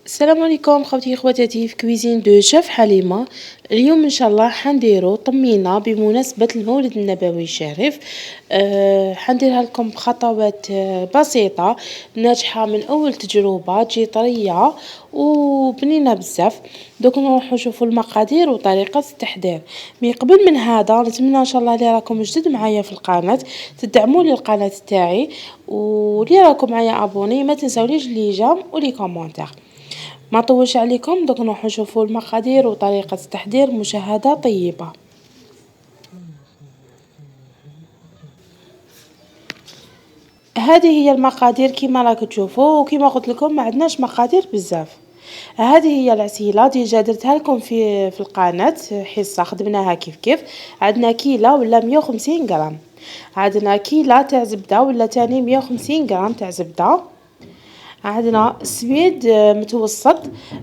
السلام عليكم خوتي خواتاتي في كويزين دو شيف حليمة. اليوم ان شاء الله حنديرو طمينة بمناسبة المولد النبوي الشريف. حنديرها لكم بخطوات بسيطة ناجحة من اول تجربة، تجي طرية وبنينة بزاف. دوك نروحو نشوفو المقادير وطريقة التحضير. من قبل من هذا نتمنى ان شاء الله اللي راكم جدد معايا في القناة تدعموا لي القناة تاعي، واللي راكم معايا ابوني ما تنساوليش لي جام ولي كومونتير. ما طولش عليكم، دوك نروحو نشوفو المقادير وطريقة التحضير. مشاهدة طيبة. هذه هي المقادير كيما راكم تشوفوا، وكيما قلت لكم ما عندناش مقادير بزاف. هذه هي العسيله ديجا درتها لكم في القناه حصه خدمناها كيف عندنا كيلة ولا 150 غرام، عندنا كيلة تاع زبده ولا تاني 150 غرام تاع زبده، عندنا سميد متوسط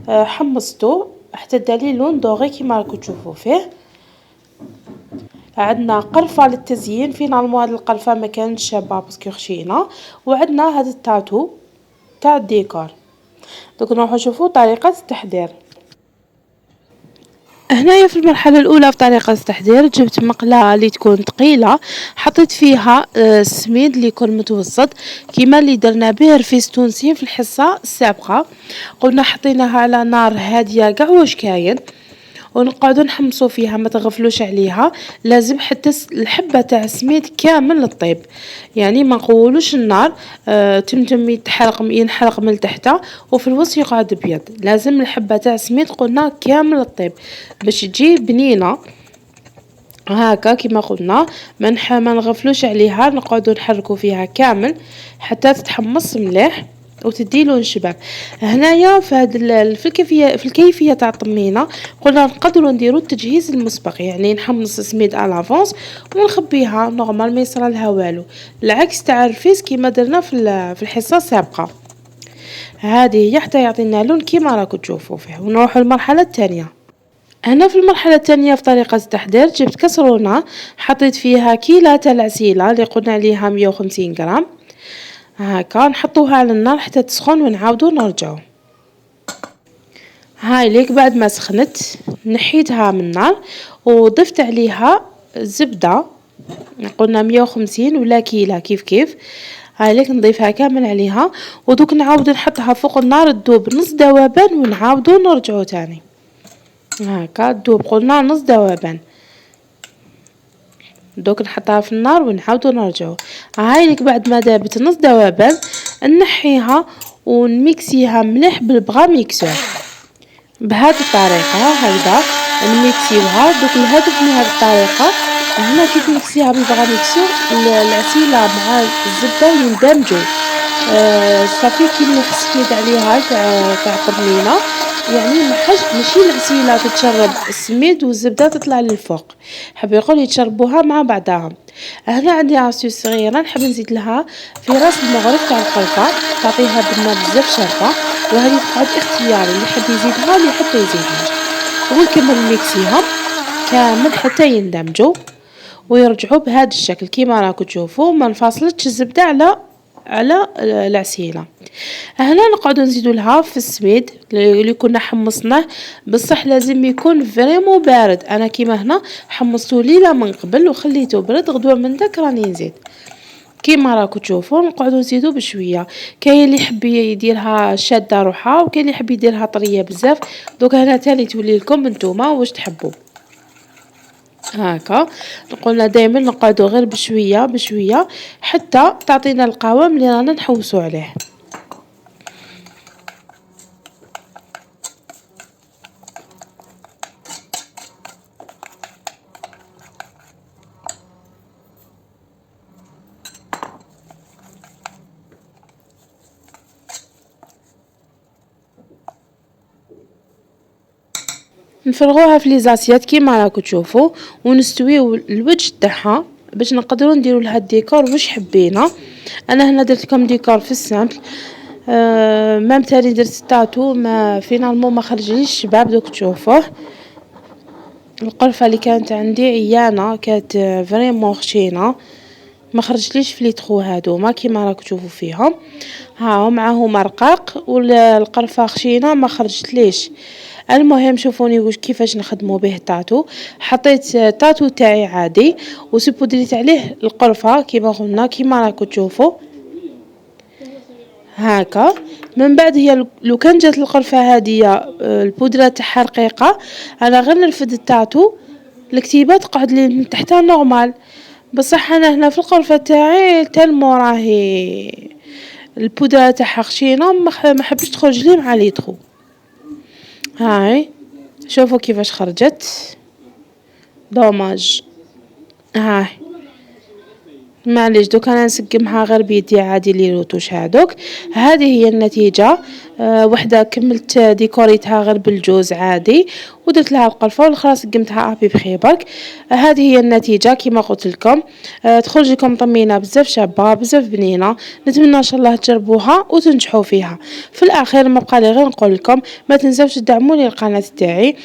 حمصتو حتى دالي لون دوغي كيما راكم تشوفوا فيه، عندنا قرفه للتزيين، فينالمون هاد القرفه ما كانتش شابه باسكو خشينه، وعندنا هاد التاتو تاع الديكور. دوك نروحو نشوفو طريقه التحضير. هنايا في المرحله الاولى في طريقه التحضير جبت مقله اللي تكون ثقيله، حطيت فيها السميد اللي يكون متوسط كيما اللي درنا به رفيس تونسي في الحصه السابقه. قلنا حطيناها على نار هاديه كاع واش كاين، ونقعدو نحمصو فيها ما تغفلوش عليها، لازم حتى الحبه تاع السميد كامل طيب، يعني ما نقولوش النار تمتم ينحرق من تحت وفي الوسط يقعد ابيض، لازم الحبه تاع السميد قلنا كامل طيب باش تجي بنينه هاكا كيما قلنا. ما نغفلوش عليها، نقعدو نحركو فيها كامل حتى تتحمص مليح وتدي لون شباب. هنايا في هاد في الكيفيه تاع الطمينه قلنا نقدروا نديروا التجهيز المسبق، يعني نحمص سميد على لافونس ونخبيها نورمال ما يصرى لها والو، العكس تاع الرفيس كيما درنا في الحصه السابقه. هذه هي حتى يعطينا لون كيما راكم تشوفوا فيه. ونروحوا للمرحله الثانيه. هنا في المرحله الثانيه في طريقه التحضير جبت كسرونه حطيت فيها كيلة تاع العسيله اللي قلنا عليها 150 غرام، هاكا نحطوها على النار حتى تسخن ونعاودو نرجعو. هاي ليك بعد ما سخنت نحيتها من النار وضفت عليها الزبده، قلنا 150 ولا كيلة كيف هاي ليك نضيفها كامل عليها، ودوك نعاود نحطها فوق النار تذوب نص ذوبان ونعاودو نرجعو تاني هاكا تذوب قلنا نص ذوبان. دوك نحطها في النار ونعاودو نرجعو. هاي ليك بعد ما ذابت نص ذوبان نحيها ونميكسيها مليح بالبغا ميكسور بهذه الطريقه هكذا نميكسيوها. دوك الهدف من هذه الطريقه هنا كي تميكسيها بالبغا ميكسور العسيله مع الزبده يندمجوا صافي كي نحسيد عليها تاع الطمينه، يعني ماشي العسيله تتشرب السميد والزبده تطلع للفوق، حاب يقول يتشربوها مع بعضها. هنا عندي عصير صغيره نحب نزيد لها في راس المغرف تاع القرفه تعطيها بنه بزاف شابه، وهذه تقعد اختياري اللي يحب يزيدها واللي يحب يزيدها، ونكمل ميكسيها كامل حتى يندمجوا ويرجعوا بهذا الشكل كيما راكم تشوفوا. ما نفاصلتش الزبده على العسيله. هنا نقعدوا نزيدوا لها في السميد اللي كنا حمصناه، بصح لازم يكون فريمون بارد. انا كيما هنا حمصته ليله من قبل وخليته برد، غدوه من داك راني نزيد كيما راكم تشوفوا. نقعدوا نزيدوا بشويه، كاين اللي يحب يديرها شاده روحها وكاين اللي يحب يديرها طريه بزاف. دوك هنا تالي تولي لكم نتوما واش تحبوا. هاكا قلنا دائما نقعدوا غير بشويه بشويه حتى تعطينا القوام اللي رانا نحوسوا عليه. نفرغوها في ليزاسيات كيما راكم تشوفوا ونستويو الوجه تاعها باش نقدروا نديروا لها الديكور واش حبينا. انا هنا درت لكم ديكور في السامبل، مام تاني درت التاتو ما فينالمون ما خرجليش شباب. دوك تشوفوه القرفه اللي كانت عندي عيانه كانت فريمون خشينه ما خرجتليش في لي تخو هادوما كيما راك تشوفوا فيهم، ها معاهم رقاق والقرفه خشينه ما خرجتليش. المهم شوفوني واش كيفاش نخدموا به التاتو. حطيت تاتو تاعي عادي وسبودريت عليه القرفه كيما قلنا كيما راكم تشوفوا هاكا. من بعد هي لو كان جات القرفه هذه البودره تاعها رقيقه، انا غير نرفد التاتو الكتيبه تقعد لي من تحتها نورمال. بصح انا هنا في القرفه تاعي تالمو راهي البودره تاعها خشينه ما حبش تخرج لي مع لي تخو. هاي شوفوا كيفاش خرجت، دوماج. هاي معليش دوك انا نسقمها غير بيدي عادي لي روتوش هادوك. هذه هي النتيجه. وحده كملت ديكوريتها غير بالجوز عادي ودرت لها القرفه والاخرى سقمتها ابي بخي برك. هذه هي النتيجه كما قلت لكم. تخرج لكم طمينه بزاف شابه بزاف بنينه. نتمنى ان شاء الله تجربوها وتنجحوا فيها. في الاخير ما بقى لي غير نقول لكم ما تنساوش تدعموني القناه تاعي.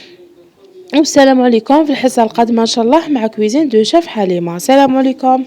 والسلام عليكم في الحصه القادمه ان شاء الله مع كويزين دو شيف حليمه. السلام عليكم.